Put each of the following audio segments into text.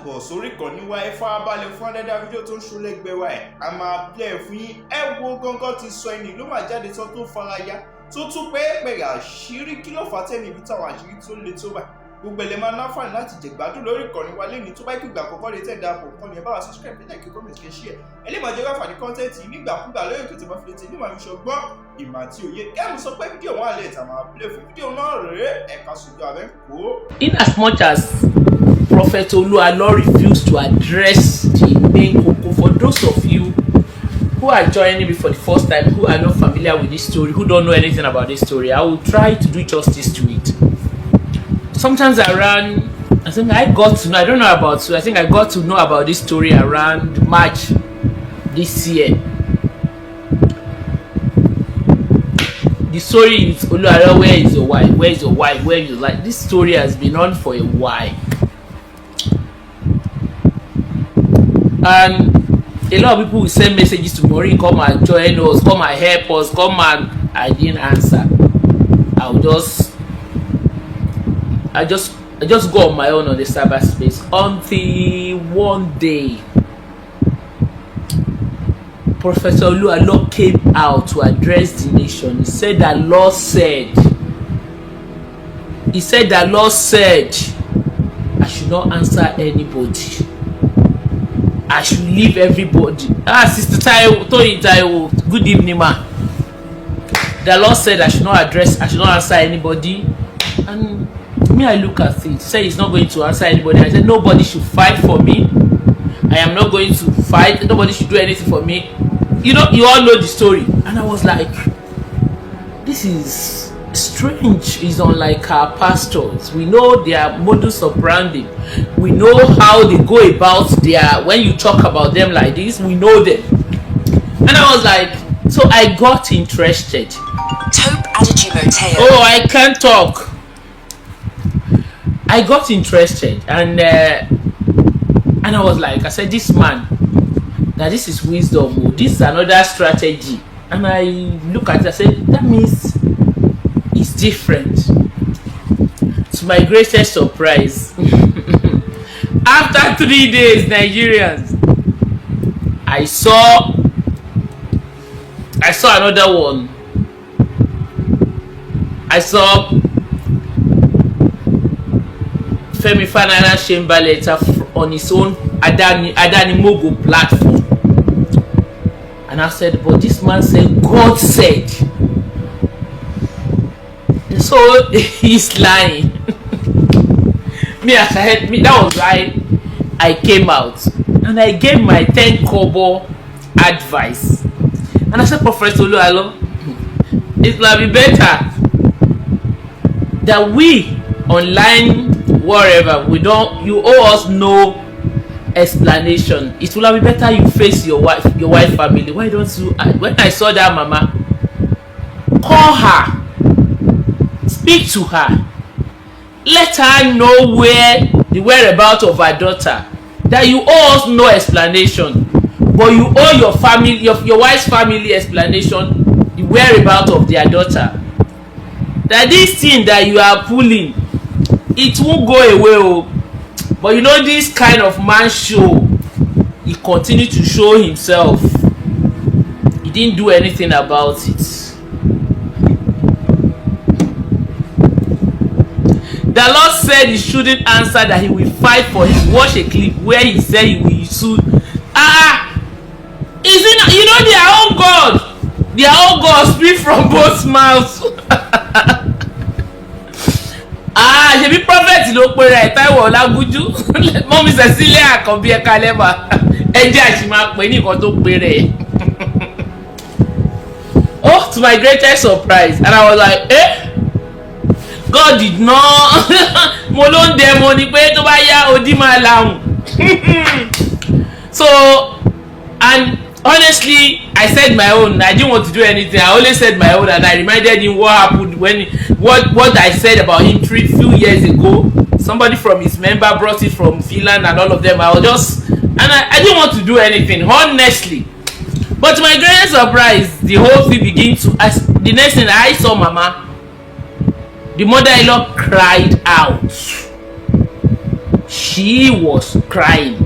káàbọ̀ sórí ìkànnì wa ẹ farabalẹ̀ fún àdáda fídíò tó ń ṣolẹ́gbẹ̀ẹ́ wa ẹ̀ a máa play fún yín ẹ wo gangan ti sọ ẹni ló máa jáde tán tó faraya tó tún pé pẹ̀rẹ̀ àṣírí kí ló fà á tẹ́ni ibi táwọn àṣírí tó le tó bá gbogbo ẹlẹ́ máa náfààní láti jẹ̀gbádùn lórí ìkànnì wa lẹ́ni tó bá ìgbà àkọ́kọ́ lè tẹ̀ dáàbò nǹkan ni ẹ bá wa subscribe ní like comment kẹ́ share ẹ lè máa jẹ́ ráfàní kọ́ńtẹ́ǹtì nígbàkúgbà lórí ètò ìtìmọ̀ fìlẹ̀tì ní màmí ṣọgbọ́n ìmọ̀ àti òye kẹ́mi sọ pé fídíò wọn àlẹ́ ìtàn máa play fún fídíò náà rèé ẹ̀ka ṣùgbọ́n abẹ́ kó. In as much as Prophet Olu Alo refused to address the main koko, for those of you who are joining me for the first time, who are not familiar with this story, who don't know anything about this story, I will try to do justice to it. Sometimes around, I think I got to know, I don't know about you, I think I got to know about this story around March this year. The story is Olu Alo, where is your wife? Where is your wife? Where is your life? This story has been on for a while. And a lot of people will send messages to Maureen, come and join us, come and help us, come and I didn't answer. I just go on my own on the cyberspace until one day Prophet Olu Alo came out to address the nation. He said that Lord said I should not answer anybody. I should leave everybody. Sister Taiwo, good evening, ma. The Lord said I should not answer anybody. And me, I look at it, say he's not going to answer anybody. I said nobody should fight for me. I am not going to fight. Nobody should do anything for me. You know, you all know the story. And I was like, this is strange. Is unlike our pastors. We know their modus operandi. We know how they go about their, when you talk about them like this, we know them. And I was like, so I got interested. Oh, I can't talk. I got interested, and I was like, I said, this man, now this is wisdom. This is another strategy. And I look at it, I said, that means it's different. To my greatest surprise, after 3 days, Nigerians, I saw another one. I saw Femi Fanana Chamber letter on his own Adani Mogo platform. And I said, but this man said, God said. So he's lying. That was why I came out. And I gave my 10 kobo advice. And I said, Prophet Olu Alo, it will be better that we online, wherever, you owe us no explanation. It will be better you face your wife family. Why don't you? When I saw that mama, call her, speak to her, let her know the whereabouts of her daughter. That you owe us no explanation, but you owe your family, your wife's family explanation, the whereabouts of their daughter. That this thing that you are pulling, it won't go away. Oh. But you know, this kind of man show, he continued to show himself. He didn't do anything about it. The Lord said he shouldn't answer, that he will fight for him. Watch a clip where he said he will sue. Is it not, you know, their own God? Their own God speak from both mouths. Ṣebí prophet ló pe rẹ̀ Táíwò Ọlágúnjú. Mọ́mí Cecilia kan bí ẹ̀ka lẹ́bà. Ẹjẹ́ àṣì máa pè ní nǹkan tó pe rẹ̀. Oh, to my greatest surprise. And I was like, God did not. Mo ló ń dẹ mo ni pé tó bá yá odi máa lahùn. So, and honestly, I said my own. I didn't want to do anything. I only said my own, and I reminded him what happened what I said about him few years ago. Somebody from his member brought it from Finland and all of them. I didn't want to do anything, honestly. But to my greatest surprise, the whole thing began to. The next thing I saw, Mama, the mother-in-law cried out. she was crying.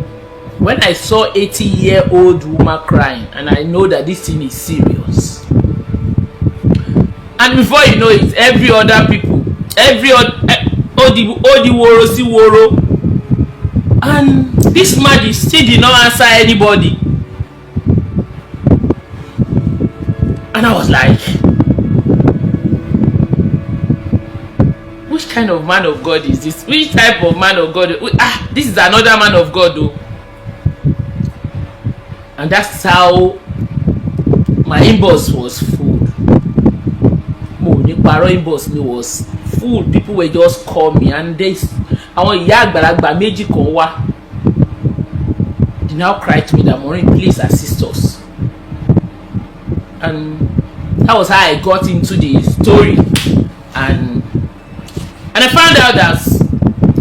When I saw 80-year-old woman crying, and I know that this thing is serious. And before you know it, every other people, every other odi woro si woro, and this man still did not answer anybody. And I was like, which kind of man of God is this? Which type of man of God? This is another man of God though. And that's how my inbox was full. Paro inbox me was full. People were just call me, and this àwọn ìyá àgbàlagbà méjì kan wá. They now cried to me that Maureen, please assist us. And that was how I got into the story, and I found out that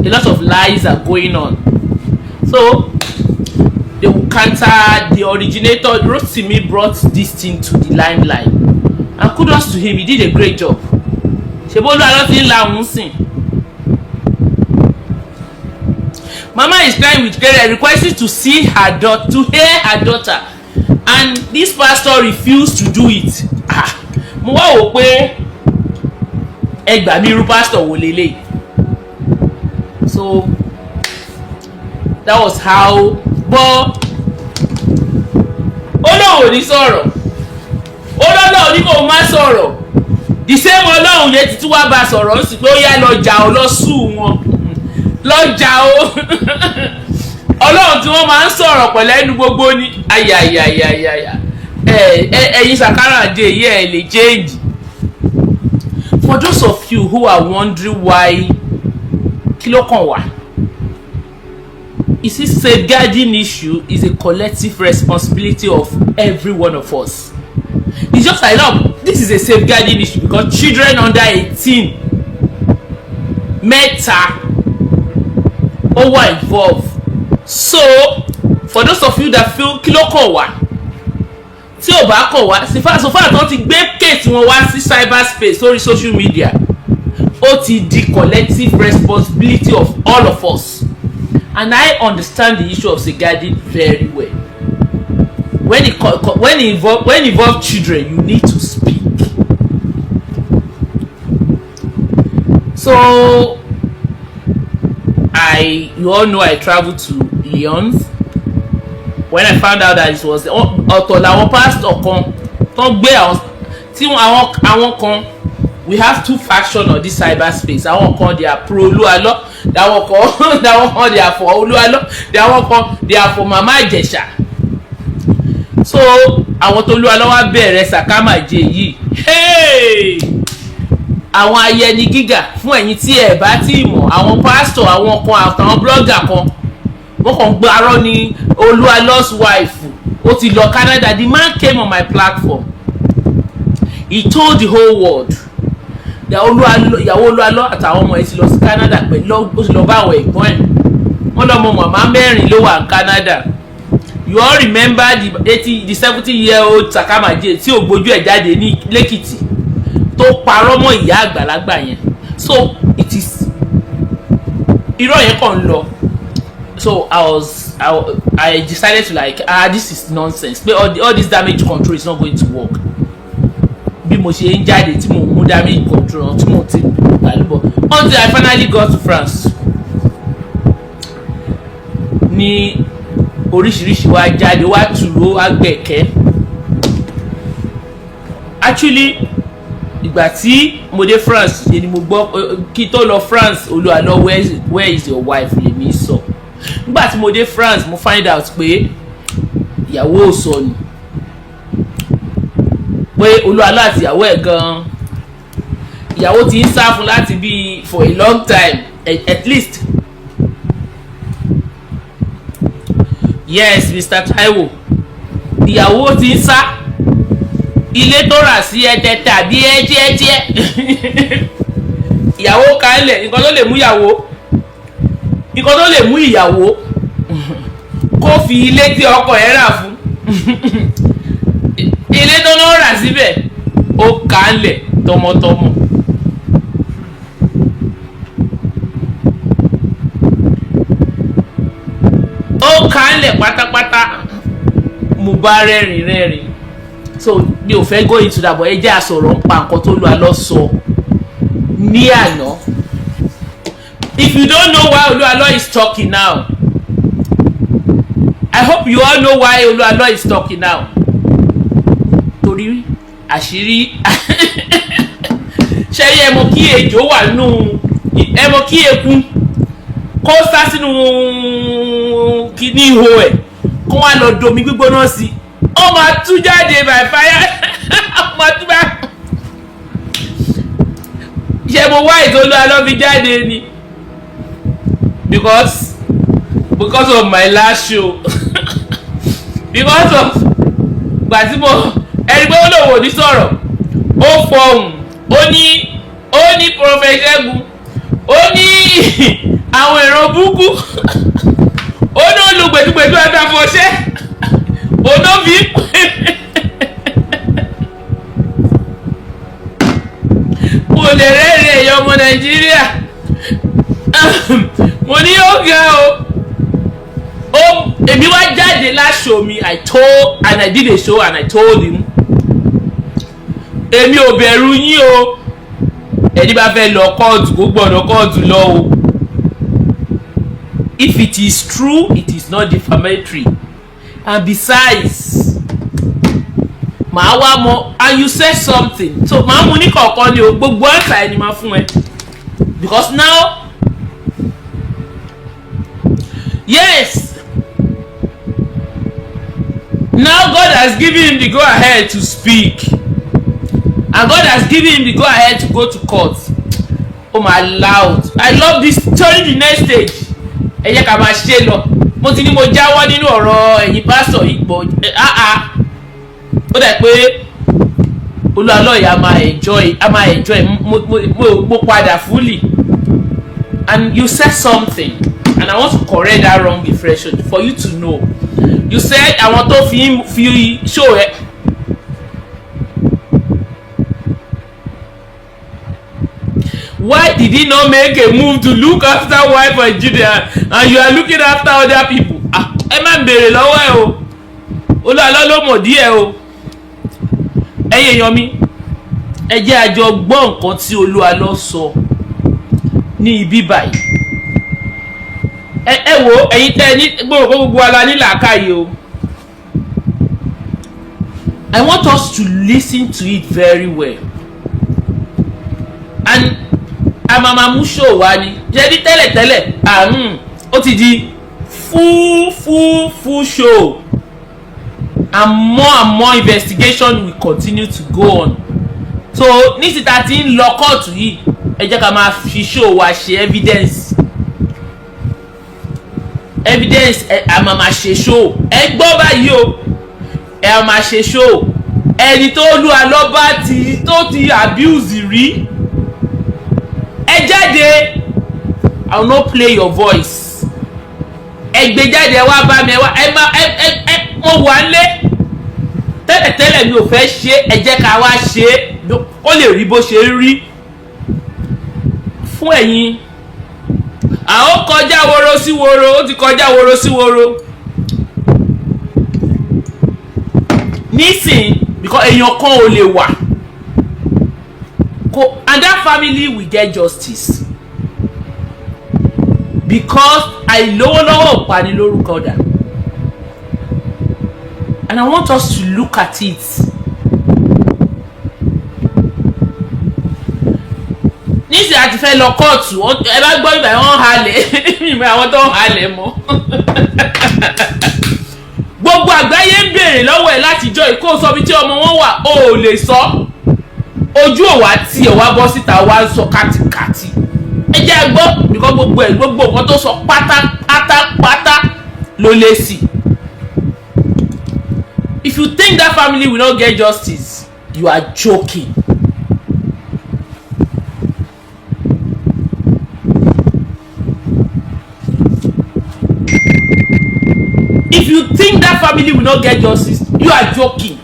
a lot of lies are going on. So the counter, the originator, Rotimi, brought this thing to the limelight, and kudos to him. He did a great job. Sebolu Alo la ohun sin. Mama is crying with care, requesting to see her daughter, to hear her daughter, and this pastor refused to do it. Mo wá wò pé ẹ gbà mí irú pastor wo lélẹ̀. So that was how. But Ọlọ́run ò ní sọ̀rọ̀, Ọlọ́run ní kò má sọ̀rọ̀. The same Ọlọ́run yẹn ti tún wá bá sọ̀rọ̀ ó sì pé ó yá lọ jà ó lọ sùn wọn lọ jà ó. Ọlọ́run tí wọ́n máa ń sọ̀rọ̀ pẹ̀lú ẹnu gbogbo ní ayayayayaya ẹ̀yin sàkárà dé yẹ ẹ lè change. For those of you who are wondering why kí ló kàn wá, you see, safeguarding issue is a collective responsibility of every one of us. It's just like, no, this is a safeguarding issue because children under 18 meta over involved. So for those of you that feel kilo kan wá tí ò bá kàn wá so far tó ti gbé case wọn wá sí cyberspace or social media, ó ti di collective responsibility of all of us. And I understand the issue of safeguarding very well. When it involve children, you need to speak. So you all know I traveled to Lyon. When I found out that it was ọ̀tọ̀ làwọn pastor kan tó gbé àwọn kan, we have two factions on this cyberspace. Àwọn kan they are pro Olu Alo, that one they are for Olu Alo, that one they are for Mama Ijesha. So àwọn tó Olu Alo wá bẹ̀rẹ̀ sàkámàjẹ yìí. Hey! Àwọn ayẹni gíga fún ẹ̀yin tí ẹ bá ti mọ̀, àwọn pastor, àwọn kan àtàwọn blogger kan wọ́n kàn gbárọ́ ní Olu Alo's wife ó ti lọ Canada. The man came on my platform. He told the whole world that ìyàwó Olu Alo àtàwọn ọmọ ẹ̀ ti lọ sí Canada pẹ̀lú ó ti lọ bá àwọn ẹ̀gbọ́n ẹ̀. Wọ́n lọ́mọ màmá mẹ́rin ló wà ní Canada. You all remember the 70-year-old Sakamaje tí ò gbójú ẹ̀ jáde ní Lẹ́kìtì tó parọ́ mọ́ ìyá àgbàlagbà yẹn. So it is irọ́ yẹn kàn lọ. So I decided to like, this is nonsense. But all this damage control is not going to work. Bí mo ṣe ń jáde tí mo mú damage control tí mo ti gbàlúbọ̀ until I finally got to France. Ní oríṣiríṣi wá jáde wá tùró agbẹ̀kẹ́. Actually ìgbà tí mo dé France ṣe ni mo gbọ́ kí tó lọ France Olu Alo where is your wife lèmi sọ. Nígbà tí mo dé France mo find out pé ìyàwó ò sọnù, pé Olu Alo àti ìyàwó ẹ̀ gan ìyàwó ti ń sá fún láti bí for a long time at least. Yes, Mr. Taiwo, ìyàwó ti ń sá ilé tó rà sí ẹ̀tẹ̀ tàbí ẹ̀jẹ̀ ìyàwó kalẹ̀. Nǹkan tó lè mú ìyàwó kó fi ilé tí ọkọ ẹ̀ rà fún ilé tó náà rà síbẹ̀ ó kalẹ̀ tọmọtọmọ. ó kánlẹ̀ pátápátá mo bá rẹ́rìn. So mi ò fẹ́ go into that, but ẹ jẹ́ àsọ̀rọ̀ nípa nǹkan tó Olu Alo sọ ní àná. If you don't know why Olu Alo is talking now, I hope you all know why Olu Alo is talking now. Torí àṣírí ṣe ẹ mọ̀ kí ejò wà nínú ẹ mọ̀ kí eku kó sá sínú kíní ihò ẹ̀ kó wá lọ domi gbígbóná sí ó máa tú jáde by fire ó máa tú bá ṣe mo wá ètò Olu Alo fi jáde ni because of my last show because of gbàtí mo ẹni pé ó lòwò ní sọ̀rọ̀ ó fọhùn ó ní Prophet Segun ó ní àwọn èrò búkú ó ní olùgbèdúgbèdú àtàfọ̀ṣẹ́ olóbi mo lè rẹ́rìn ẹ̀yọ́ ọmọ Nàìjíríà mo ní ó ga o èmi wá jáde last show mi I did a show and I told him èmi ò bẹ̀rù yín o ẹni bá fẹ́ lọ kóòtù kó gbọ́dọ̀ kóòtù lọ o. If it is true, it is not defamatory. And besides, màá wá mọ̀ and you said something, so màá mú ní kọ̀ọ̀kan ni o gbogbo answer ẹni máa fún ẹ because now yes, now God has given him the go ahead to speak and God has given him the go ahead to go to court. Oh my Lord, I love this. Turning the next stage, ẹ jẹ́ ká máa ṣe lọ. Mo ti ní mo jáwọ́ nínú ọ̀rọ̀ ẹ̀yin pásítọ̀ yìí pọ̀ ó dà pé Olu Alo yìí a máa enjoy mo padà fully. And you said something and I want to correct that wrong impression for you to know. You said àwọn tó fi show ẹ. Why did he not make a move to look after wife and children and you are looking after other people? Ẹ má bèrè lọ́wọ́ ẹ o. Olu Alo ló mọ̀ díẹ̀ o. Ẹ̀yin èèyàn mi, ẹ jẹ́ a jọ gbọ́ nǹkan tí Olu Alo sọ ní ibi báyìí. Ẹ wo ẹ̀yin tẹ́ ní gbogbo ala ní làákàyè o. I want us to listen to it very well. And amama mú show wa ni jẹ́ ní tẹ́lẹ̀tẹ́lẹ̀ ó ti di full show and more investigation will continue to go on. So nísìsiyìí tá ti ń lọ kóòtù yìí ẹ jẹ́ ká máa fi show wa ṣe evidence àmàmà ṣe show ẹ gbọ́ báyìí o ẹ àmà ṣe show ẹni tó Olu Alo bá tó ti abuse rí ẹ jáde. I will not play your voice. Ẹ gbé jáde wá bá mi wá ẹ mo wà nílé tẹ́lẹ̀tẹ́lẹ̀ mi ò fẹ́ ṣe ẹ jẹ́ ká wá ṣe ó lè rí bó ṣe rí fún ẹ̀yin. Àwọn kọjá woro sí woro ó ti kọjá woro sí woro nísìn because èèyàn kan ò lè wà and that family will get justice because àìlówólọ́wọ́ pani lórúkọ dà. And I want us to look at it. Nísìnyí àti fẹ́ lọ kóòtù ẹ bá gbọ́ ìgbà wọn halẹ̀ ìmọ̀ àwọn tó ń halẹ̀ mọ́. Gbogbo àgbáyé ń béèrè lọ́wọ́ ẹ̀ látijọ́ ìkó sọ bí tí ọmọ wọn wà ó lè sọ. Ojú òwà tí ẹ̀ wá bọ́ síta wá ń sọ kátikàti. Ẹ jẹ́ gbọ́ because gbogbo nǹkan tó sọ pátápátá ló lé sí. If you think that family will not get justice, you are joking. If you think that family will not get justice, you are joking.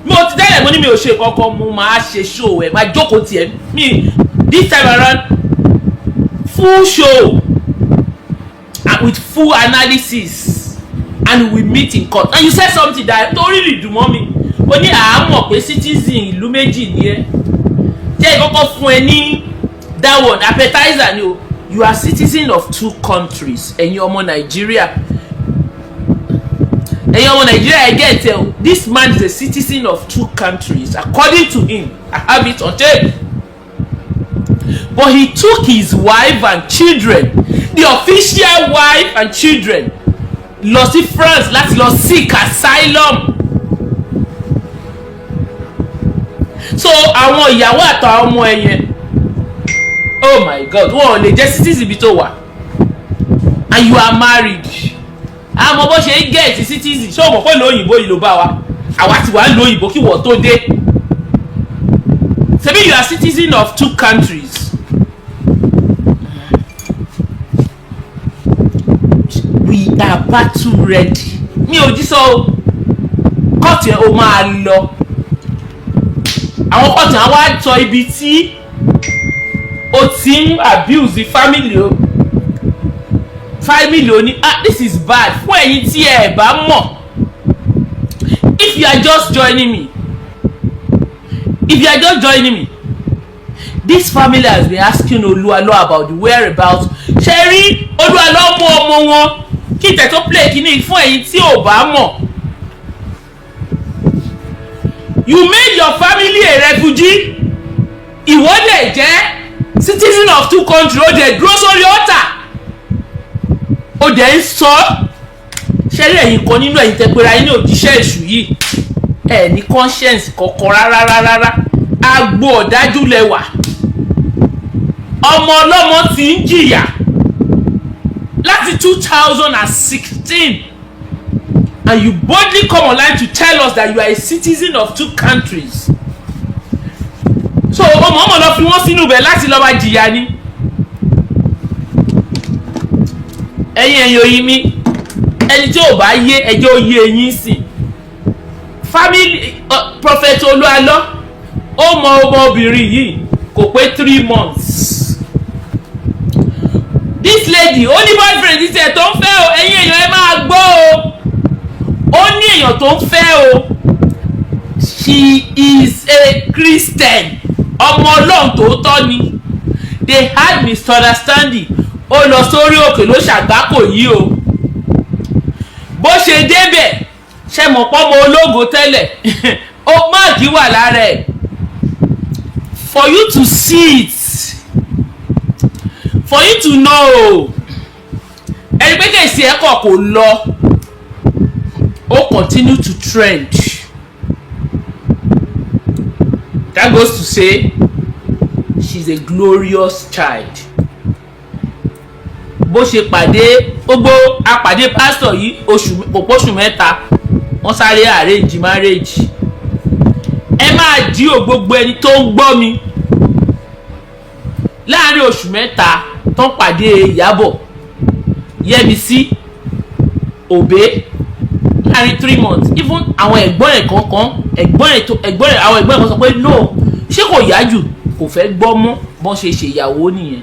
Mo ti tẹ́lẹ̀ mo ní mi ò ṣe kankan mo máa ṣe show ẹ̀ máa jókòó tiẹ̀ mi this time around full show and with full analysis. and we meet in court. And you said something that don't really do mommy. Ó ní àmọ̀ pé citizen ìlú méjì ni ẹ́. Jẹ́ ìkọ́kọ́ fún ẹ ní that one appetizer ni o. You are citizen of 2 countries. Ẹ̀yin ọmọ Nigeria. Ẹ̀yin ọmọ Nigeria, I get it. This man is a citizen of 2 countries according to him. I have it on tape. But he took his wife and children, the official wife and children, lọ sí France láti lọ seek asylum. So àwọn ìyàwó àtàwọn ọmọ ẹ̀yẹn, oh my God, wọn ò lè jẹ́ citizen bí tó wà. And you are married. Àmọ́ bó ṣe ń get citizen, ṣé o mọ̀ pé lóyìnbó yìí ló bá wa? Àwa ti wà lóyìnbó kí wọ́n tó dé. Ṣebí you are citizen of 2 countries. We are battle ready. Mi ò jí sọ kọ́ọ̀tù ẹ̀ o máa lọ. Àwọn kọ́ọ̀tù àwọn wá tọ ibi tí o ti ń abuse the family o. Family o ní this is bad fún ẹ̀yin tí ẹ bá mọ̀. If you are just joining me, this family has been asking Olu Alo about the whereabouts. Ṣé rí Olu Alo mú ọmọ wọn kí tẹ̀ tó play kíní fún ẹ̀yin tí ò bá mọ̀. You made your family a refugee. Ìwọ dẹ̀ jẹ́ citizen of 2 countries. Ó dẹ̀ dúró sórí ọ̀tà. Ó dẹ̀ ń sọ. Ṣé rí ẹ̀yin kan nínú ẹ̀yin tẹpẹ́ra yín ní òjíṣẹ́ èṣù yìí? Ẹ ní conscience kankan rárá. Agbo ọ̀dájú lẹ́wà. Ọmọ ọlọ́mọ ti ń jìyà láti 2016, and you boldly come online to tell us that you are a citizen of 2 countries. So ọmọ lọ fi wọ́n sínú bẹ̀ láti lọ wá jìyà ni. Ẹ̀yin oyin mi, ẹni tí ò bá yé ẹjọ́ oyé ẹ̀yin sìn. Family Prophet Olu Alo ó mọ ọmọbìnrin yìí kò pé 3 months. This lady ó ní boyfriend ti tẹ̀ tó ń fẹ́ o. Ẹ̀yin èèyàn ẹ máa gbọ́ o. Ó ní èèyàn tó ń fẹ́ o. She is a Christian. Ọmọ Ọlọ́run tòótọ́ ni. They had misunderstanding. Ó lọ sórí òkè ló ṣàgbákò yìí o. Bó ṣe débẹ̀ ṣe mọ̀ pọ́mọ ológo tẹ́lẹ̀. Ó máàkì wà lára ẹ̀. For you to see it, for you to know, ẹni pé kèsì ẹ̀kọ́ kò lọ, ó continue to trend. That goes to say she's a glorious child. Bó ṣe pàdé apàdé pastor yìí oṣù mẹ́ta wọ́n sáré arrange marriage. Ẹ máa jí o gbogbo ẹni tó ń gbọ́ mi. Láàárín oṣù mẹ́ta tó ń pàdé Ìyábọ̀, Yẹ́misí, Òbé, láàárín 3 months. Even àwọn ẹ̀gbọ́n ẹ̀ kankan, àwọn ẹ̀gbọ́n ẹ̀ kan sọ pé no, ṣé kò yá jù, kò fẹ́ gbọ́ mọ́ bọ́n ṣe ṣèyàwó nìyẹn.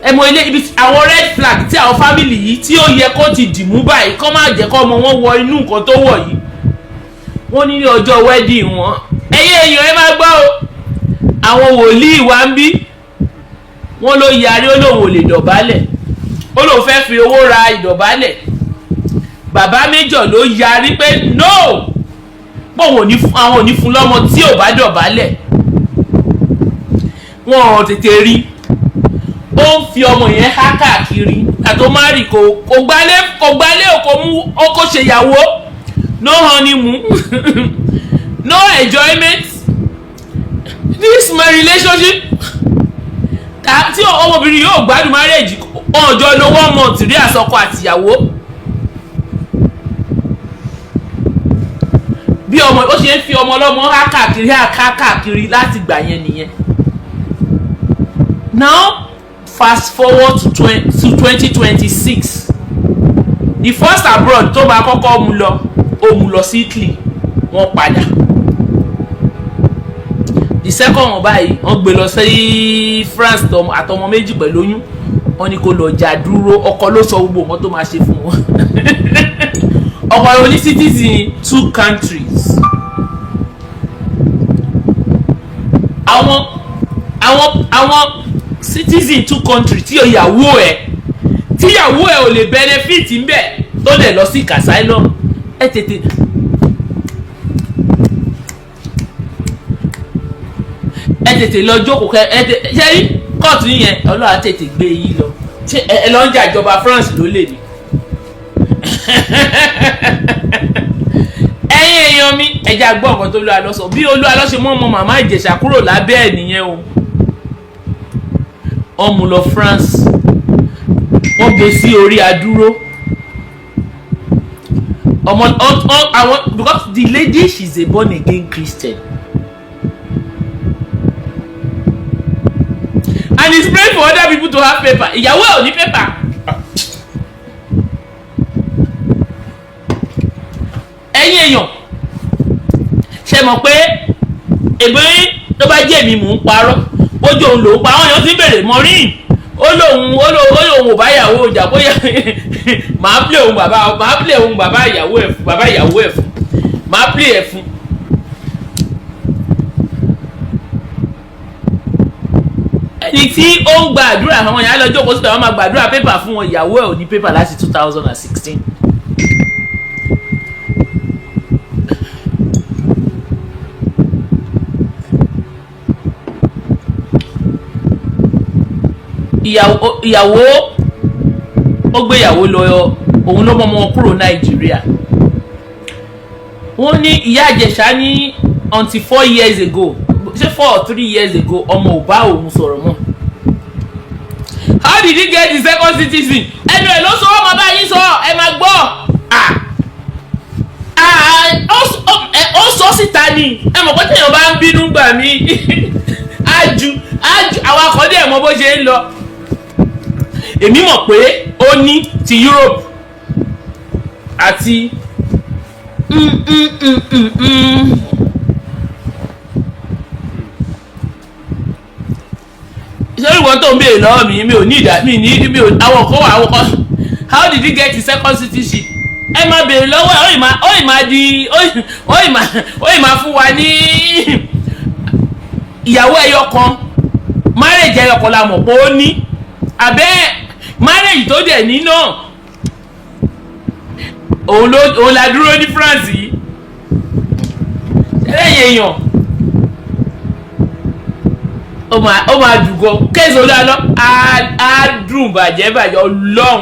Ẹ mọ ilé ibi àwọn red flag tí àwọn family yìí tí ó yẹ kó ti dìmú báyìí kó má jẹ́ kó ọmọ wọn wọ inú nǹkan tó wọ̀ yìí. Wọ́n ní ọjọ́ wedding wọn. Ẹ̀yin èèyàn ẹ máa gbọ́ o. Àwọn wòlíì wa ń bí. Wọ́n ló yarí ó lóun ò lè dọ̀bálẹ̀. Ó lóun fẹ́ fi owó ra ìdọ̀bálẹ̀. Bàbá Méjọ̀ ló yarí pé no. Àwọn ò ní fún lọ́mọ tí ò bá dọ̀bálẹ̀. Wọ́n ò tètè rí. Ó ń fi ọmọ yẹn há káàkiri. Àtó má rí kò gbálé kò mú ọkọ ṣèyàwó. No honeymoon. No enjoyment. This my relationship. Tí ọmọbìnrin yóò gbádùn marriage ọjọ́ ló 1 month rí àsọkọ àtìyàwó. Bí ọmọ ó ṣe ń fi ọmọ ọlọ́mọ há káàkiri láti gbà yẹn nìyẹn. Now fast forward to 2026. The first abroad tó bá kọ́kọ́ mú lọ sí Italy, wọ́n padà. The second one báyìí wọ́n gbé lọ sí France àtọmọ méjì pẹ̀lú oyún, wọ́n ní kó lọ jà dúró, ọkọ ló sọ gbogbo nǹkan tó máa ṣe fún wọn. Ọkọ oní citizen 2 countries. Àwọn citizen 2 countries tí ìyàwó ẹ̀ ò lè benefit ńbẹ̀ tó lè lọ sí asylum. Ẹ tètè lọ jókòó kẹ ṣe rí kóòtù yẹn Ọlọ́run tètè gbé yín lọ. Ṣé ẹ lọ ń jà ìjọba France ló lè ní. Ẹ̀yin èèyàn mi ẹja gbọ́ nǹkan tó Olú Alo sọ bí Olú Alo ṣe mọ́ ọmọ màmá Ìjẹ̀ṣà kúrò lábẹ́ ẹ̀ nìyẹn o. Wọ́n mú lọ France, wọ́n gbé sí orí adúró. Because the lady, she's a born again Christian. And he's praying for other people to have paper. Ìyàwó ẹ̀ ò ní paper. Ẹ̀yin èèyàn ṣe mọ̀ pé èmi tó bá jẹ́ mi mò ń parọ́ ojú òun ló ń pa àwọn èèyàn ti bèrè Maureen ó lóun ò bá ìyàwó ọjà bóyá màá play òun bàbá ìyàwó ẹ̀ fún màá play ẹ̀ fún. Ẹni tí ó ń gba àdúrà àwọn èèyàn lọ́jọ́ kó síta wọ́n máa gbàdúrà pépà fún wọn, ìyàwó ẹ̀ ò ní pépà láti 2016. Ìyàwó ó gbé ìyàwó lọ, òun ló mọ ọmọ kúrò Nàìjíríà. Wọ́n ní ìyá Ìjẹ̀ṣà ní until 4 years ago, ṣé 4 or 3 years ago, ọmọ ò bá òun sọ̀rọ̀ mọ́. How did he get the second citizen? Ẹnu ẹ̀ ló sọ ọ́ máa bá yín sọ ẹ máa gbọ́. Ó sọ síta ni ẹ mọ̀ pé téèyàn bá ń bínú gbà mí ájú àwọn akọ́dé ẹ̀ mọ bó ṣe ń lọ. Èmi mọ̀ pé ó ní ti Europe àti ṣé ìwọ tó ń béèrè lọ́wọ́ mi ò ní ìdá mi ò àwọn kan. How did he get his second citizenship? Ẹ máa béèrè lọ́wọ́ ó ì máa fún wa ní ìyàwó ẹyọ kan, marriage ẹyọ kan la mọ̀ pé ó ní abẹ́ marriage tó dẹ̀ ní náà òun la dúró ní France yìí. Ẹlẹ́yìn èèyàn ó máa dùgọ́ kéèsì Olú Alo á dùn bàjẹ́ Ọlọ́run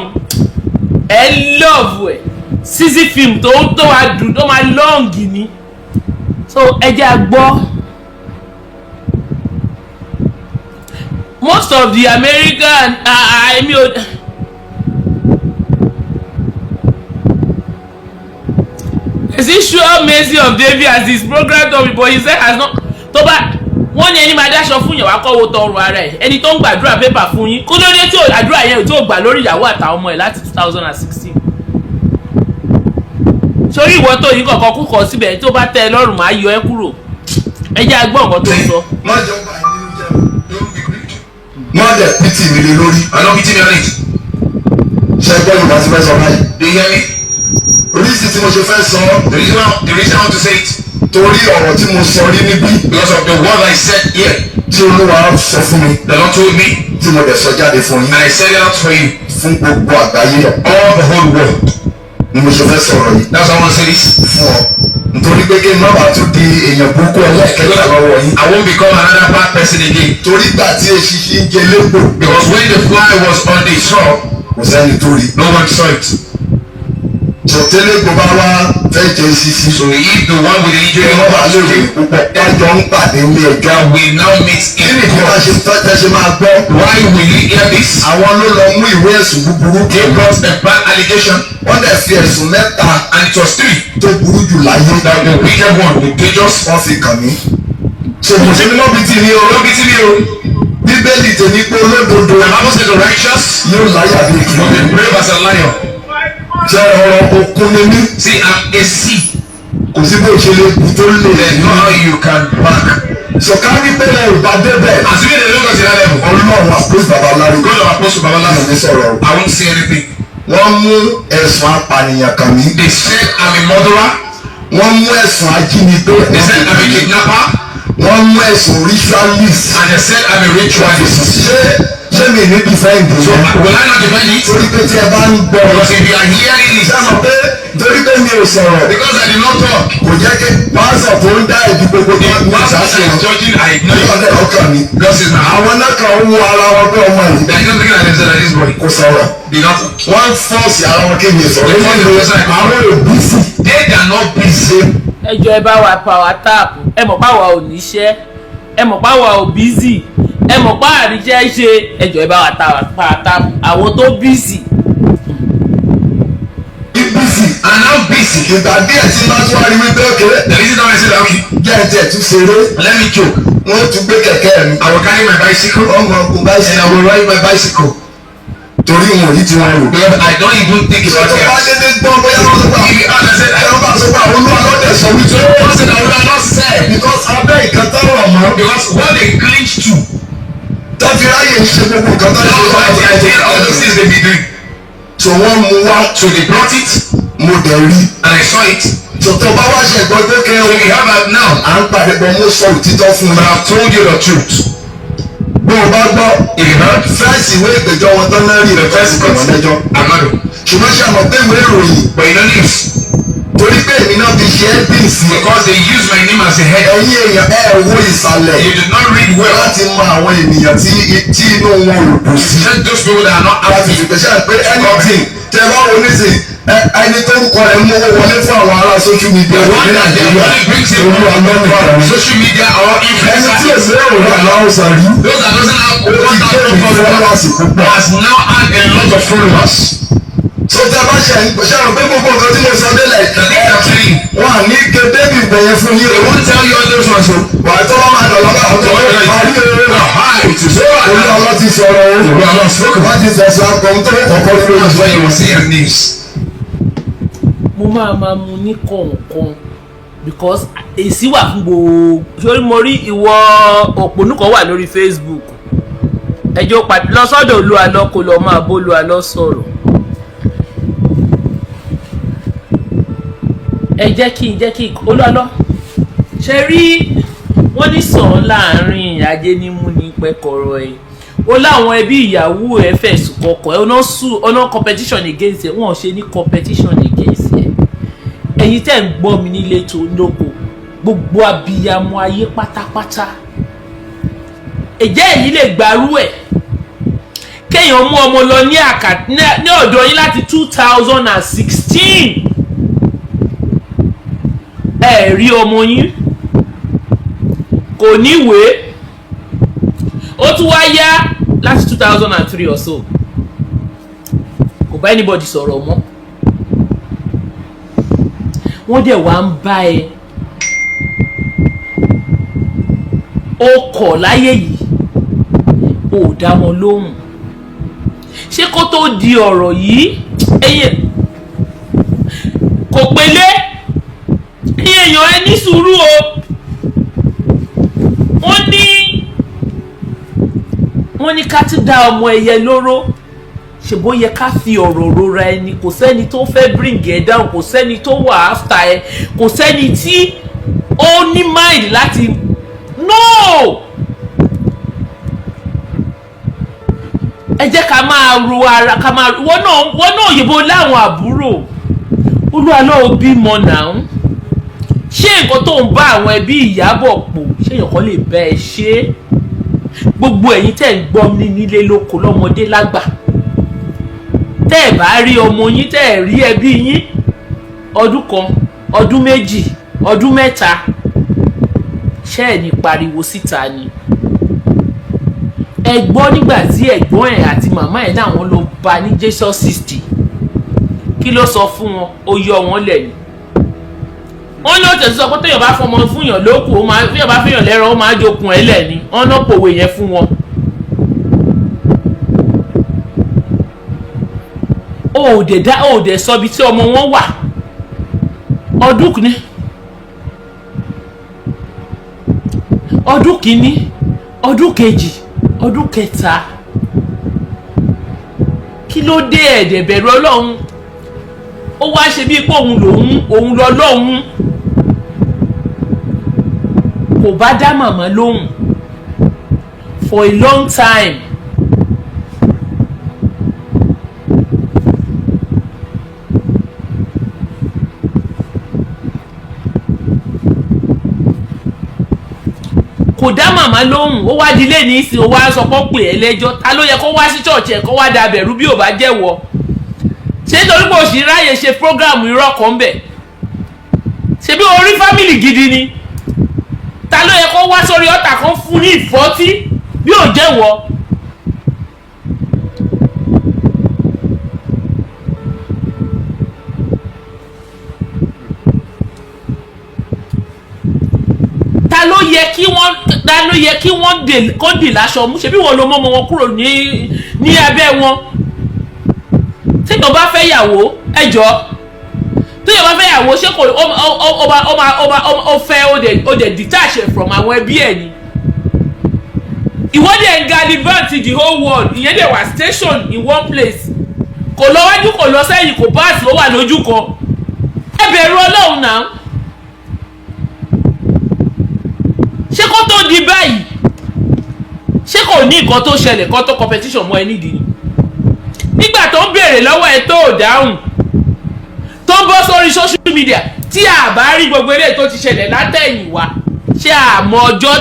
ẹ lọ́ọ̀bù ẹ̀ sísí fíìmù tó wá dùn tó máa lọ́ọ̀gì ni. So ẹ jẹ́ a gbọ́. Most of the American is he sure mercy of David as his program topic, but he said has not. Tó bá wọ́n ní ẹni máa dáṣọ fún yàn wá kọ́wọ́ tọrọ ara ẹ̀, ẹni tó ń gbàdúrà pépà fún yín kó lóde tí àdúrà yẹn ò tó gbà lórí ìyàwó àtàwọn ọmọ ẹ̀ láti 2016. Sórí ìwọ tó yín kọ̀ọ̀kan kú kọ̀ síbẹ̀ tó bá tẹ́ ẹ lọ́rùn máa yọ ẹ́ kúrò. Ẹ jẹ́ agbọ́n nǹkan tó ń sọ. Má jẹ́ pítì mi lé lórí. Àná pítì mi rìn. Ṣé ẹgbẹ́ Yorùbá ti fẹ́ sọ báyìí? Do you hear me? Oríṣi tí mo ṣe fẹ́ sọ. The reason I want to say it. Torí ọ̀rọ̀ tí mo sọ rí níbí. Because of the word I said here. Tí Olúwa sọ fún mi. The Lord told me. Tí mo dẹ̀ sọ jáde fún yín. And I said it out for you. Fún gbogbo àgbáyé. All the whole world. Ni mo ṣe fẹ́ sọ̀rọ̀ yìí. That's why I want to say this. Fún ọ. Nítorí pé kí n má bàa tún di èèyàn burúkú ẹlẹ́ẹ̀kẹ́ta lọ́wọ́ yín. I won't become another bad person again. Torí gbà tí eṣinṣin ń jẹ légbò. Because when the fly was on the straw, kò sẹ́ni tó rí. no one saw it. Sọtẹ́lẹ̀gbọ́ bá wá fẹ́ jẹ eṣinṣin. So if the one with the injury wọ́n bá was lóore okay, púpọ̀ kájọ ń pàdé ilé ẹjọ́. we now meet Kí in ni kí wọ́n ṣe court. fẹ́ ṣe máa gbọ́? Why will you hear this? Àwọn ló lọ mú ìwé ẹ̀sùn búburú. They brought a bad allegation Wọ́n dẹ̀ fi ẹ̀sùn mẹ́ta and it was 3. tó burú jù láyé. That the wicked one, the dangerous Wọ́n fi kàn mí. Ṣé mo ṣe ní lọ́bì tí mi o? Don't be TV. Bíbélì tèmi pé olódodo The Bible says the righteous yóò láyà bí will ìkìlọ̀. be brave as a lion. Ṣé ọ̀rọ̀ òkun ni mí? See, I'm a sea. Kò sí bó ṣe lè bù tó lè There's no how you can back. sọ̀kánì pẹ̀lẹ́ ìbàdé bẹ́ẹ̀. Assuming they don't go to that level. Ọlọ́run àpòsí babaláwo. God of Apostle Babalawo. Ní sọ̀rọ̀. I won't say anything. Wọ́n mú ẹ̀sùn apànìyàn kàn mí. They said I'm a murderer. Wọ́n mú ẹ̀sùn ajínigbé. They said I'm a kidnapper. Wọ́n mú ẹ̀sùn ritualist. And they said I'm a ritualist. Ṣé mi ní defend So yẹn? will I not defend it? Torí pé tí ẹ bá ń gbọ́. Because if you are hearing it. Ṣé àmọ̀ pé torí pé mi ò sọ̀rọ̀? Because I did not talk. Kò jẹ́ kí pásọ̀ tó ń dá ìdí gbogbo tó ń gbà Pastor sáṣẹ is wọn. judging, I ignore Ní it. ọ̀dẹ̀ ọkàn mi. God says now. Àwọn náà kan ń wo ara wọn pé ọmọ yìí. They are just looking at themselves like this boy. Kò sọ̀rọ̀. They not. Wọ́n ń fọ́ọ̀sì ara wọn kéde sọ̀rọ̀. They force the person. Àwọn òbí sì. They are not busy. ẹjọ ẹ bá wa power tap ẹ mọ̀ páwa ò níṣẹ́ ẹ mọ̀ páwa ò busy ẹ mọ̀ pá àríṣẹ́ ṣe ẹjọ ẹ bá wa power tap àwọn tó busy. Busy and now busy. Ìgbà díẹ̀ tí máa tún wá rí wípé òkèrè. The reason why I say that, okay, Jẹ́ ẹ̀ tiẹ̀ tún ṣeré. let me joke. Wọ́n tún gbé kẹ̀kẹ́ mi. I will carry my bicycle Ọmọ ogun bá ṣe and I will ride my bicycle. torí wọn ò ní tí wọn rò. Because I don't even think about Ìṣòro bá it. dédé gbọ́ bóyá wọ́n sọ pé ẹ̀rọ bá sọ pé àwọn olúwalọ́dẹ̀ sọ wípé One thing I would not say. because abẹ́ ìkan tọrọ mọ́. Because what they clinch to. Tọ́fi ráyè ń ṣe gbogbo nǹkan tó ń That's why they are doing all those things they be doing. So wọ́n mú wá. So they brought it Mo dẹ̀ rí. and I saw it. So tó bá wá ṣe gbọ́ pé kí So we have that now. à ń pàdé pọ̀ mo sọ òtítọ́ fún But mi. I've told you the truth. Bí o bá gbọ́ If you heard fẹ́ẹ̀sì ìwé ìgbẹ́jọ́ wọn tán náà rí the first ìwé cut, ìgbẹ́jọ́. I'm not. Ṣùgbọ́n ṣe àmọ̀ pé ìwé ìròyìn But you know news. torí pé èmi náà fi ṣe é dín sí. Because they use my name as a head. Ẹ̀yin èèyàn ẹ̀ wo ìsàlẹ̀. You did not read well. Láti mọ àwọn ènìyàn tí inú wọn ò dùn sí. Just those people that are not Láti happy. fi pèsè pé anything tẹ bá wo nísìn ẹni tó ń kọ ẹ mú owó wọlé fún àwọn ará social media The ní one that they Nàìjíríà only brings in olú amẹ́ríkà ni. social media or Ẹni tí influencers. èsì èrò rẹ̀ náà sàn rí. Those that doesn't have Ó ti gbé ìfọwọ́sì púpọ̀. has now had a lot of followers. So tẹ bá ṣe àwọn pé gbogbo nǹkan tí mo sọ délẹ̀ The things I'm saying, wọn à ní ké débì ìgbẹ̀yẹ fún yín. they won't tell you all those ones. Wà á tọ́wọ́ máa dọ̀lọ́ bá ọ̀tọ̀ parí eré. It is so Olú ọlọ́ ti sọ̀rọ̀ o. Olú ọlọ́ spoke. Wọ́n ti sẹ̀sọ̀ akọ̀ tó kọ̀ọ̀kan lórí That's why you ìṣẹ́. will see your news. mo máa mu ní kọ̀ọ̀kan because èsì wà fún gbogbo sórí mo rí ìwọ òpònú kan wà lórí Facebook ẹjọ́ pàdé lọ sọ́dọ̀ Olú Alo kó lọ máa bó Olú Alo sọ̀rọ̀ ẹ jẹ́ kí Olú Alo ṣe rí wọ́n ní sàn láàrin ajé ní mú ní pẹ́kọ̀rọ̀ ẹ̀ ó láwọn ẹbí ìyàwó ẹ fẹ̀sùn kọkọ̀ ẹ ọ̀nà competition against ẹ wọ́n ṣe ní competition against ẹ ẹ̀yin tẹ́ ń gbọ́ mi nílé tó lóko gbogbo abiyamọ ayé pátápátá ẹ̀jẹ̀ èyí lè gbárù ẹ̀ kéèyàn mú ọmọ lọ ní ọ̀dọ̀ yín láti 2016 ẹ rí ọmọ yín kò níwèé ó tún wá yá láti 2003 or so kò bá anybody sọ̀rọ̀ mọ́ wọ́n dẹ̀ wá ń bá ẹ ó kọ̀ láyé yìí ó dá wọn lóhùn ṣé kó tó di ọ̀rọ̀ yìí ẹ̀yìn kò pélé èèyàn ẹ ní sùúrù o wọ́n ní ká tún dá ọmọ ẹyẹ lóró ṣèbó yẹ ká fi ọ̀rọ̀ rora ẹni kò sẹ́ni tó fẹ́ bring ẹ down kò sẹ́ni tó wà after ẹ kò sẹ́ni tí ó ní mind láti no ẹ jẹ́ ká máa ro ara ká máa wọ́n náà òyìnbó láwọn àbúrò Olú Alo bímọ náà ṣé nǹkan tó ń bá àwọn ẹbí Ìyábọ̀ pọ̀ ṣé èèyàn kan lè bá ẹ ṣe gbogbo ẹ̀yin tẹ́ ń gbọ́ mi nílé lóko lọ́mọdé lágbà tẹ́ ẹ̀ bá rí ọmọ yín tẹ́ ẹ̀ rí ẹbí yín ọdún kan ọdún méjì ọdún mẹ́ta ṣé ẹ̀ ní pariwo síta ni ẹ gbọ́ nígbà tí ẹ̀gbọ́n ẹ̀ àti màmá ẹ̀ náà wọ́n lọ bá ní Jesus 60 kí ló sọ fún wọn ó yọ wọn lẹ̀ ni wọ́n ní ó tẹ̀sí sọ pé téèyàn bá fọmọ fún yàn lókù téèyàn bá fẹ́yàn lẹ́rọ ó máa jokun ẹ̀ lẹ̀ ni wọ́n náà pòwe yẹn fún wọn. ó dẹ̀ sọ ibi tí ọmọ wọn wà ọdún kìíní ọdún kìíní ọdún kejì ọdún kẹta kí ló dé ẹ̀dẹ̀ bẹ̀rù Ọlọ́run ó wá ṣe bí pé òun lọ́lọ́run kò bá dá màmá lóhùn for a long time. kò dá màmá lóhùn ó wá dilé ní ìsìn ó wá sọ pé ó pè é lẹ́jọ́ ta ló yẹ kó wá sí ṣọ́ọ̀ṣì ẹ̀ kó wá da bẹ̀rù bí ò bá jẹ́wọ́ ṣé nítorí pé òṣì ráyè ṣe prógráàmù irọ́ kan bẹ̀ ṣebí orí fámìlì gidi ni ta ló yẹ kó wá sórí ọ̀tà kan fún ní ìfọ́tí bí ò jẹ́wọ́. ta ló yẹ kí wọ́n dè láṣọ mú ṣebí wọ́n ló mọ́ ọmọ wọn kúrò ní abẹ́ wọn téèyàn bá fẹ́ yàwó ẹjọ́ téèyàn bá fẹ́ yàwó ṣé kò ó fẹ́ ó dẹ̀ detach from àwọn ẹbí ẹ̀ ni ìwọ́de ń gallivant the whole world ìyẹn dẹ̀ wà station in one place kò lọ wájú kò lọ sẹ́yìn kò pass ló wà lójú kan ẹ bẹ̀rù Ọlọ́run náà. ṣé kó tó di báyìí ṣé kò ní nǹkan tó ṣẹlẹ̀ kó tó competition mọ́ ẹ nídìí nígbà tó ń béèrè lọ́wọ́ ẹ tó dáhùn tó ń bọ́ sórí social media tí a bá rí gbogbo eléyìí tó ti ṣẹlẹ̀ látẹ̀yìnwá ṣé àmọ́ ọjọ́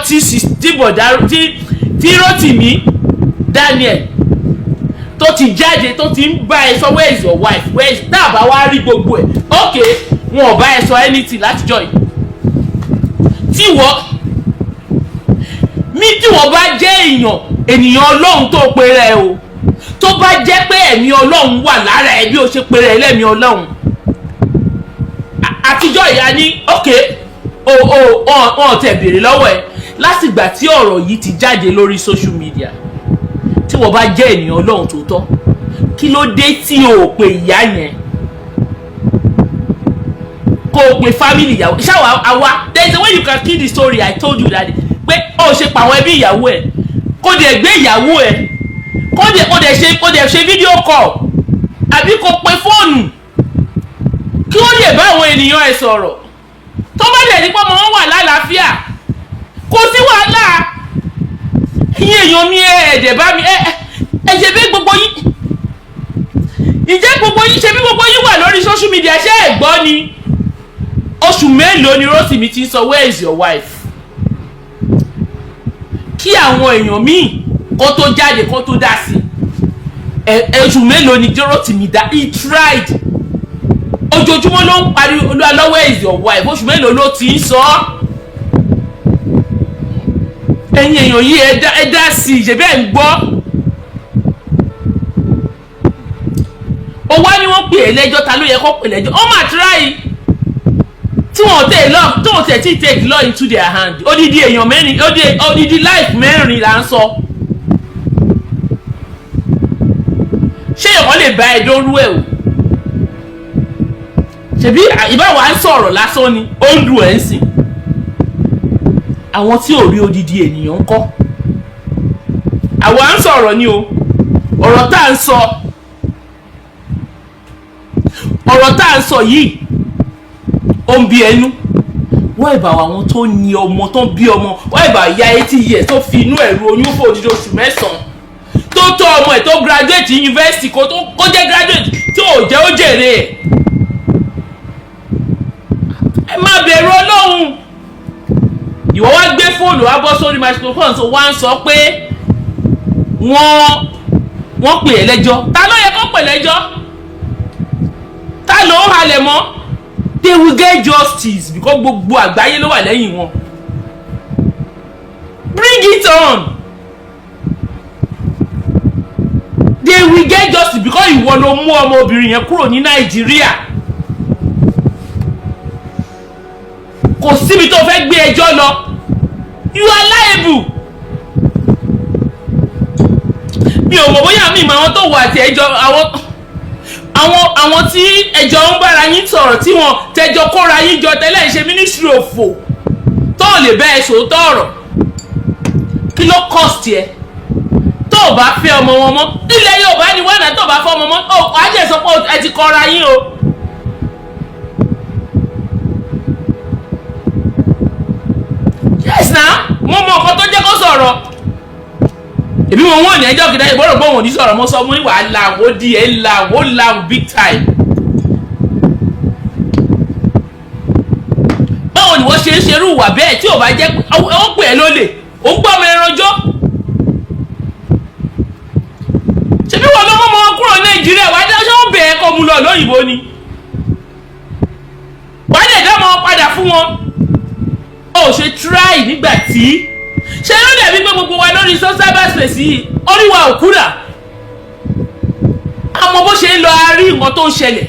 tí Rótìmí Daniel tó ti jáde tó ti ń bá ẹ sọ where is your wife where is tá a bá wá rí gbogbo ẹ̀ ok wọn ò bá ẹ sọ anything látijọ́ yìí tí wọ́n bá jẹ́ ènìyàn Ọlọ́run tó pe rẹ̀ o tó bá jẹ́ pé ẹ̀mí Ọlọ́run wà lára ẹ̀ bí o ṣe pe rẹ̀ lẹ́mí Ọlọ́run àtijọ́ ìyá ní ok ọ̀ tẹ̀ béèrè lọ́wọ́ ẹ̀ látìgbà tí ọ̀rọ̀ yìí ti jáde lórí social media tí wọ́n bá jẹ́ ènìyàn Ọlọ́run tó tọ́ kí ló dé tí o pe ìyá yẹn kó o pe family ìyàwó ṣáà àwa there is a way you can kill the story I told you that pé ó ṣe pa àwọn ẹbí ìyàwó ẹ̀ kó dẹ̀ gbé ìyàwó ẹ̀ kó dẹ̀ ṣe fídíò call àbí kó pe fóònù kí ó lè bá àwọn ènìyàn ẹ̀ sọ̀rọ̀ tó bá dẹ̀ ní pé ọmọ wọn wà lálàáfíà kò sí wàhálà ẹ̀yin èèyàn mi ẹ̀ẹ́dẹ̀ bá mi ẹ̀jẹ̀ bí gbogbo yín ìjẹ́ gbogbo yín ṣe bí gbogbo yín wà lórí social media ṣé ẹ̀ gbọ́ ni oṣù mélòó ni Rótìmí ti sọ where is your wife kí àwọn èèyàn míì kó tó jáde kó tó dá sí oṣù mélòó ni Rótìmí dá he tried ojoojúmọ́ ló ń parí Olu Alo where is your wife oṣù mélòó ló ti ń sọ ẹ̀yin èèyàn yìí ẹ dá sí i ṣèbẹ́ ń gbọ́ ó wá ní wọ́n pè é lẹ́jọ́ ta ló yẹ kó pè lẹ́jọ́ ó mà try tí wọ́n tẹ̀ tí take law into their hand odidi èèyàn mẹ́rin odidi life mẹ́rin là ń sọ ṣé èèyàn lè bá ẹ dórú ẹ o ṣebí ìbáwá ń sọ̀rọ̀ lásán ni ó ń dùn ẹ̀ ń sìn àwọn tí ò rí odidi ènìyàn ń kọ́ àwa ń sọ̀rọ̀ ni o ọ̀rọ̀ tá à ń sọ yìí ó ń bí ẹnu wọ́n ìbá àwọn tó ní ọmọ tó ń bí ọmọ wọ́n ìbá ya 80 years tó fi inú ẹ̀rù oyún fún odidi oṣù mẹ́sàn-án tó tọ́ ọmọ ẹ̀ tó graduate university kó jẹ́ graduate tí ò jẹ́ ó jèrè ẹ̀ ẹ má bẹ̀rù Ọlọ́run ìwọ wá gbé fóònù wá bọ́ sórí microphone tó wá ń sọ pé wọ́n pè é lẹ́jọ́ ta ló yẹ kó pè lẹ́jọ́ ta ló ń halẹ̀ mọ́ they will get justice because gbogbo àgbáyé ló wà lẹ́yìn wọn bring it on they will get justice because ìwọ ló mú ọmọbìnrin yẹn kúrò ní Nàìjíríà kò síbi tó fẹ́ gbé ẹjọ́ lọ you are liable mi ò mọ̀ bóyá mi ìmọ̀ àwọn tó wà àti ẹjọ́ àwọn tí ẹjọ́ ń bára yín sọ̀rọ̀ tí wọ́n tẹjọ́ kóra yín jọ tẹ́lẹ̀ ṣe ministry òfò tó lè bẹ́ẹ̀ sòótọ́ ọ̀rọ̀ kí ló cost ẹ tó o bá fẹ́ ọmọ wọn mọ́ ilẹ̀ Yorùbá ni wọ́n náà tó o bá fẹ́ ọmọ mọ́ ọ ajẹ́ sọ pé ẹ ti kọra yín o. yes na mo mọ nǹkan tó jẹ́ kó sọ̀rọ̀ èmi wọn wọ́n ní ẹjọ́ kìdá ìgbọ́rọ̀ gbọ́ wọn ní sọ̀rọ̀ mo sọ mo ní wàhálà ó di ẹ̀ ńlá big time. báwo ni wọ́n ṣe ń ṣerú ìwà bẹ́ẹ̀ tí ò bá jẹ́ ó pè é lólè ó ń gbọ́ ọmọ ẹranjọ́ ṣebí wọn ló mọ́ wọn kúrò Nàìjíríà wá dá ṣé wọ́n bẹ̀ẹ́ kọ́ mu lọ lóyìnbó ni wàá lè dá wọn padà fún wọn ó ṣe try nígbà tí ṣe ló dẹ̀ bí pé gbogbo wa lórí cyberspace yìí oríwà òkúra àmọ́ bó ṣe ń lọ arí nǹkan tó ń ṣẹlẹ̀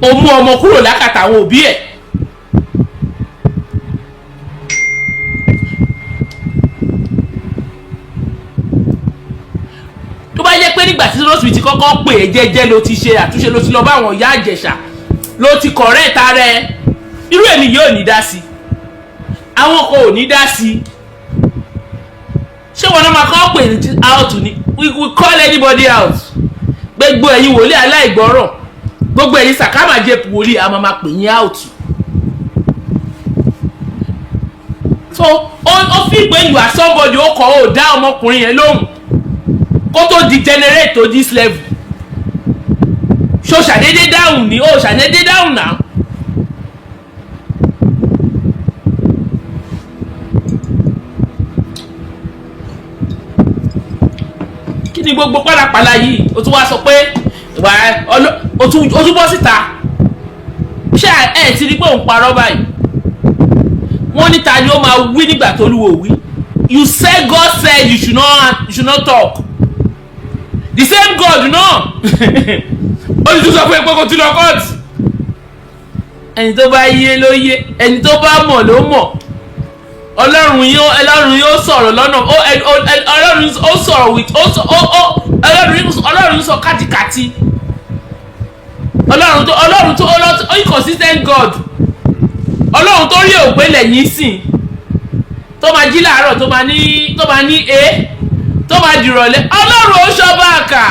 ó mú ọmọ kúrò lákàtà àwọn òbí ẹ̀ tó bá jẹ́ pé nígbà tí Rosby ti kọ́kọ́ pè é jẹ́jẹ́ ló ti ṣe àtúnṣe ló ti lọ bá àwọn ìyá Ìjẹ̀ṣà ló ti correct ara ẹ irú èmi yóò ní dá sí àwọn kan ò ní dá sí ṣé wọn náà máa kọ́ pè out ni we call anybody out gbogbo ẹ̀yin wòlíì aláìgbọ́rọ̀ gbogbo ẹ̀yin sàkámàjẹpù wòlíì a máa pè yín out so ó fi pé you are somebody ó kọ́ ó dá ọmọkùnrin yẹn lóhùn kó tó degenerate to this level ṣó ṣàdédé dáhùn ni ó ṣàdédé dáhùn náà. kí ni gbogbo pálapàla yìí o tún wá sọ pé o tún bọ́ síta ṣé ẹ ti rí pé òun parọ́ báyìí wọ́n ní ta ni ó máa wí nígbà tó Olúwo wí you say God said you should not talk the same God náà ó sì tún sọ pé kò tí lọ kóòtù ẹni tó bá yé ló yé ẹni tó bá mọ̀ ló mọ̀ Ọlọ́run yóò sọ̀rọ̀ lọ́nà Ọlọ́run ó sọ̀rọ̀ with Ọlọ́run sọ kátikàti Ọlọ́run tó inconsistent God Ọlọ́run tó rí òpé lẹ́yìn sìn tó máa jí láàárọ̀ tó máa ní tó máa dìrọ̀lẹ́ Ọlọ́run ó ṣọ́bà àkà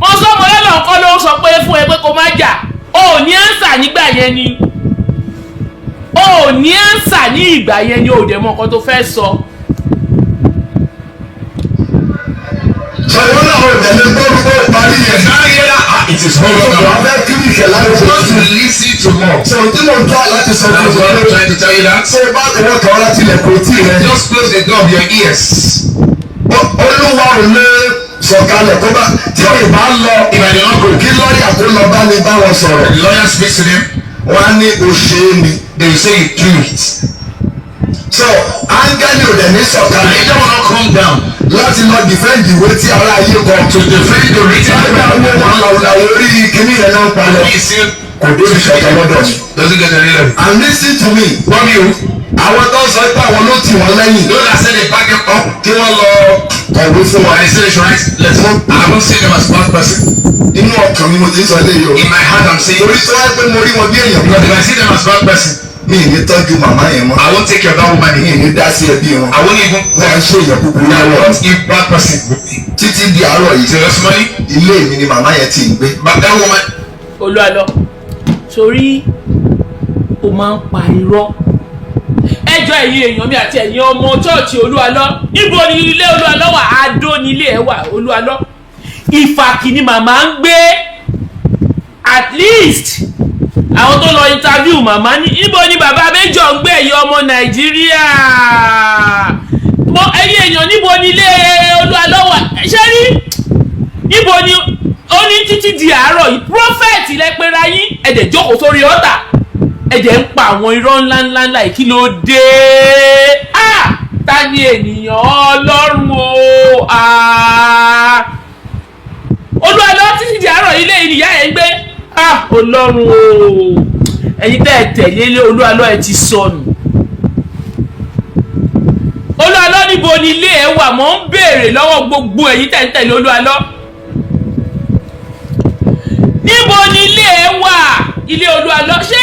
wọ́n sọ ọmọ lọ́nà kan ló sọ pé fún ẹ pé kó má jà ó ní ánsà nígbà yẹn ni ó ní ánsà ní ìgbà yẹn ni ó dẹ̀ mọ̀ nǹkan tó fẹ́ sọ. sọ̀rọ̀ náà ò tẹ̀lé gbọ́dọ̀ parí yẹn. It is all over. Wọ́n fẹ́ kí ni ìṣẹ̀lá ló Want to listen to more. sọ̀rọ̀ tí mo ń tọ́ láti sọ fún That's what I'm trying to tell you that. ṣé bá tẹ̀wọ́ kọ́ láti ilẹ̀ kò tí rẹ̀. Just close the door of your ears. Olúwa ò lè sọ̀kalẹ̀ tó bá tí ò bá lọ If I do not go, kí lọ́ọ̀yà tó lọ bá mi bá wọn sọ̀rọ̀. the lawyer speaks to them. Wọ́n á ní o ṣe é ni. They will say you do it. So áńgẹ́lì ò dẹ̀ ní The sọ̀kalẹ̀ angel will not come down láti lọ dìfẹ́ǹdì ìwé tí ara ayé kọ. to defend the written Láti àwọn document. wọn làwùlàwù orí kìíní yẹn náà ń palẹ̀. He still Kò dé ìṣẹ̀kẹ̀ lọ́dọ̀ mi. doesn't get any level. And listen to me. From you, Àwọn tó ń sọ pé àwọn ló tì wọ́n lẹ́yìn. those that say they back them up, Kí wọ́n lọ kọ̀wé fún wa. when I say this right, listen, I haven't seen them as one person. Inú ọkàn mi mo ti ń sọ eléyìí o. In my heart, I'm saying, Torí tí wọ́n á pé mo rí wọn bí èèyàn because if kan. I see them as one person, Mi ì ní tọ́jú màmá yẹn mọ́. I won't take care of that woman Mi ì again. ní dá sí ẹbí wọn. I won't even Wọ́n á ṣe èèyàn búburú I lọ́wọ́. won't give that person with me. Títí di àárọ̀ yìí. So this money, Ilé mi ni màmá yẹn ti ń gbé. but that woman, Olú Alo sórí o máa ń pa irọ́ ẹjọ́ ẹ̀yin èèyàn mi àti ẹ̀yin ọmọ chọ́ọ̀chì Olú Alo níbo ni ilé Olú Alo wà Adó ni ilé ẹ̀ wà Olú Alo Ìfàkì ni màmá ń gbé at least àwọn tó lọ interview màmá ní níbo ni bàbá Méjọ ń gbé ẹ̀yin ọmọ Nàìjíríà ẹ̀yin èèyàn níbo ni ilé Olú Alo wà ṣé rí níbo ni ó ní títí di àárọ̀ yìí prophet lẹ́pẹ̀rẹ̀ yín ẹ̀dẹ̀ jókòó sórí ọ̀tà ẹ̀dẹ̀ ń pa àwọn irọ́ ńláńlá yìí kí ló dé ta ni ènìyàn Ọlọ́run o Olú Alo títí di àárọ̀ ilé ìyá ẹ̀ ń gbé Ọlọ́run o ẹ̀yin tẹ́ ẹ tẹ̀lé ilé Olú Alo ẹ ti sọnù Olú Alo níbo ni ilé ẹ wà mò ń béèrè lọ́wọ́ gbogbo ẹ̀yin tẹ́ ń tẹ̀lé Olú Alo níbo ni ilé ẹ wà ilé Olu Alo ṣé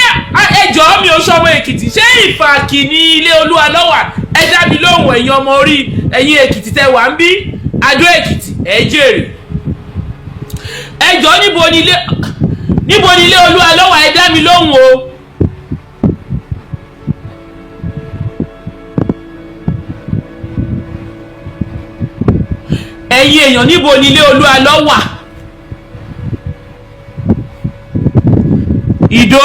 ẹjọ́ mi ò ṣọmọ Èkìtì ṣé ìfàkì ní ilé Olu Alo wà ẹ dá mi lóhùn ẹ̀yin ọmọ orí ẹ̀yin Èkìtì tẹ́ wà ń bí Adó Èkìtì ẹ jèrè ẹjọ́ níbo ni ilé Olu Alo wà ẹ dá mi lóhùn o. ẹ̀yin èèyàn níbo ni ilé Olu Alo wà. Ìdó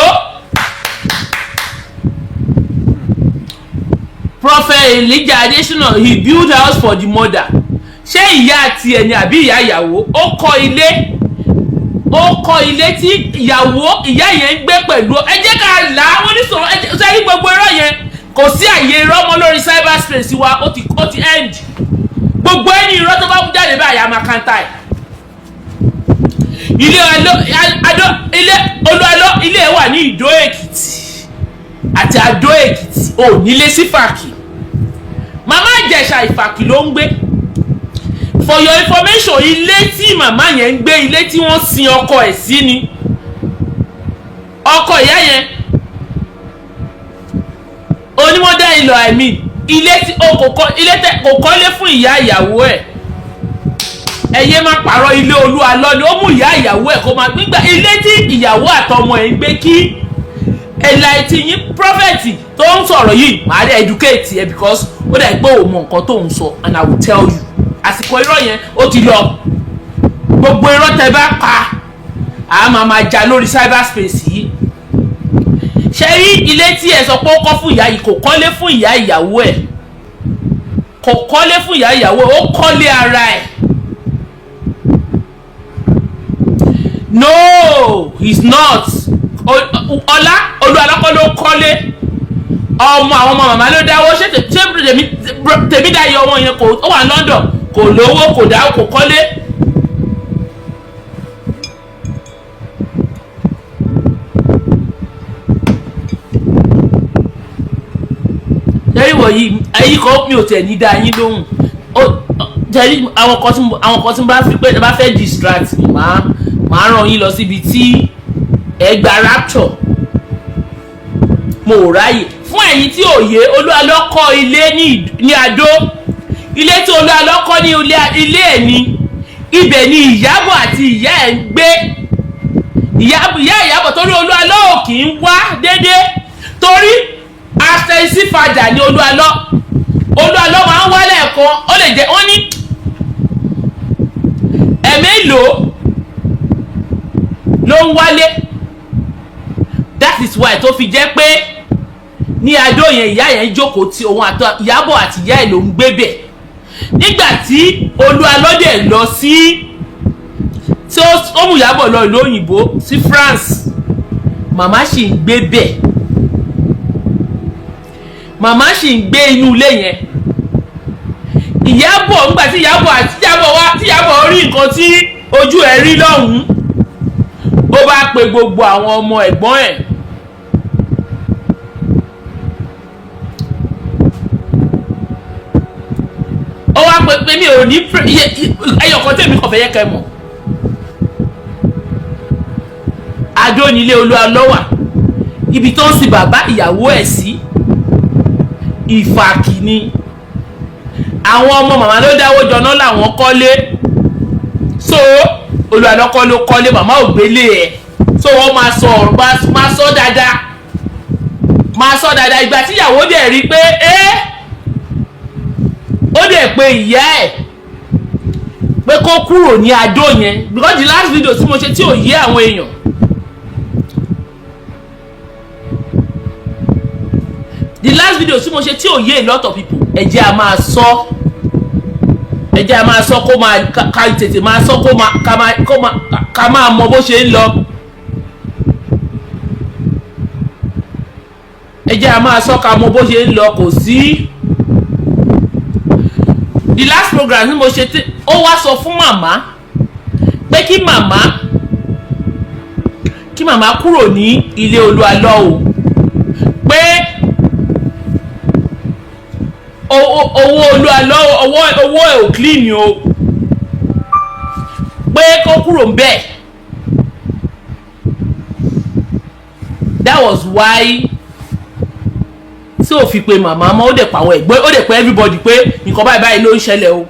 Prophet Elijah Adesina he built house for the mother. Ṣé ìyá àti ẹni àbí ìyá ìyàwó ó kọ́ ilé tí ìyá yẹn ń gbé pẹ̀lú ẹ jẹ́ ká là á wọ́n ní sọ̀rọ̀ sẹ́yìn gbogbo irọ́ yẹn kò sí àyè irọ́ mọ́ lórí cyberspace wa ó ti end gbogbo ẹni irọ́ tó bá mú jáde báyìí àmà kanta ẹ̀. ilé Olu Alo ilé wà ní Ìdó Èkìtì àti Adó Èkìtì ò nílé sí Fàkì màmá Ìjẹ̀ṣà Ìfàkì ló ń gbé. For your information ilé tí màmá yẹn ń gbé ilé tí wọ́n sin ọkọ ẹ̀ sí ni ọkọ ìyá yẹn onímọ̀dá ìlọ àìmí ilé tí kò kọ́lé fún ìyá ìyàwó ẹ̀ ẹ̀yẹ́ máa pààrọ̀ ilé Olu Alo ni ó mú ìyá ìyàwó ẹ̀ kó máa gbígbà ilé tí ìyàwó àtọmọ ẹ̀ ń gbé kí Eleyi tí yín prophet tó ń sọ̀rọ̀ yìí màá dé educate ẹ because ó dà pé òun mọ nǹkan tó ń sọ and I will tell you àsìkò irọ́ yẹn ó ti lọ gbogbo irọ́ tẹ bá pa àá máa jà lórí cyberspace yìí ṣe rí ilé tí ẹ sọ pé ó kọ́ fún ìyá yìí kò kọ́lé fún ìyá ìyàwó ẹ̀ kò kọ́lé fún ìyá ìyàwó ẹ̀ ó kọ́lé ara ẹ̀. No, he's not. Ọlá Olu Alo kọ́ ló kọ́lé ọmọ àwọn ọmọ màmá ló dáwọ́ ṣé tèmi dá iye ọmọ yẹn kò ó wà London kò lówó kò dáwọ́ kò kọ́lé. Jẹ́rí wọ̀nyí ẹ̀yí kan mi ò tẹ̀ ní dá yín lóhùn jẹ́rí àwọn kan tí mo bá fẹ́ distract màá ràn yín lọ síbi tí ẹgbà rapture mo ráyè fún ẹ̀yin tí òye Olu Alo kọ́ ilé ní Adó ilé tí Olu Alo kọ́ ní ilé ẹ̀ ní ibẹ̀ ni Ìyábọ̀ àti ìyá ẹ̀ ń gbé Ìyábọ̀ torí Olu Alo ò kì í wá dédé torí afẹ́sí fàjà ní Olu Alo máa ń wá lẹ́ẹ̀kan ó lè jẹ́ wọ́n ní ẹ̀mélòó ló ń wálé that is why tó fi jẹ́ pé ní Adó yẹn ìyá yẹn jókòó tí òun àti Ìyábọ̀ àti ìyá ẹ̀ ló ń gbé bẹ̀ nígbà tí Olu Alo dẹ̀ lọ sí tí ó mú Ìyábọ̀ lọ ìlú òyìnbó sí France màmá sì ń gbé bẹ̀ màmá sì ń gbé inú ilé yẹn Ìyábọ̀ nígbà tí Ìyábọ̀ rí nǹkan tí ojú ẹ̀ rí lọ́hùn-ún ó bá pe gbogbo àwọn ọmọ ẹ̀gbọ́n ẹ̀ ó wá pé mi ò ní ẹyọkan tèmi kàn fẹ́ yẹ kẹ́ mọ̀ Adó ní ilé Olu Alo wà ibi tó ń sin bàbá ìyàwó ẹ̀ sí Ìfàkì ni àwọn ọmọ màmá ló dáwó jọná làwọn kọ́lé so Olu Alo kọ́ ló kọ́lé màmá ò gbélé ẹ̀ so wọ́n máa sọ ọ̀rọ̀ máa sọ dáadáa ìgbà tí ìyàwó dẹ̀ rí pé ó dẹ̀ pé ìyá ẹ̀ pé kó kúrò ní Adó yẹn because the last video tí mo ṣe tí ò yé àwọn èèyàn a lot of people ẹ jẹ́ a máa sọ kó máa ká tètè máa sọ ká máa mọ bó ṣe ń lọ ẹ jẹ́ a máa sọ ká mọ bó ṣe ń lọ kò sí. The last program tí mo ṣe tí ó wá sọ fún màmá pé kí màmá kúrò ní ilé Olu Alo o pé owó Olu Alo owó ẹ̀ ò clean o pé kó kúrò ń bẹ̀ that was why tí ò fi pe màmá mọ́ ó dẹ̀ pa àwọn ẹ̀gbọ́n ó dẹ̀ pe everybody pé nǹkan báyìí báyìí ló ń ṣẹlẹ̀ o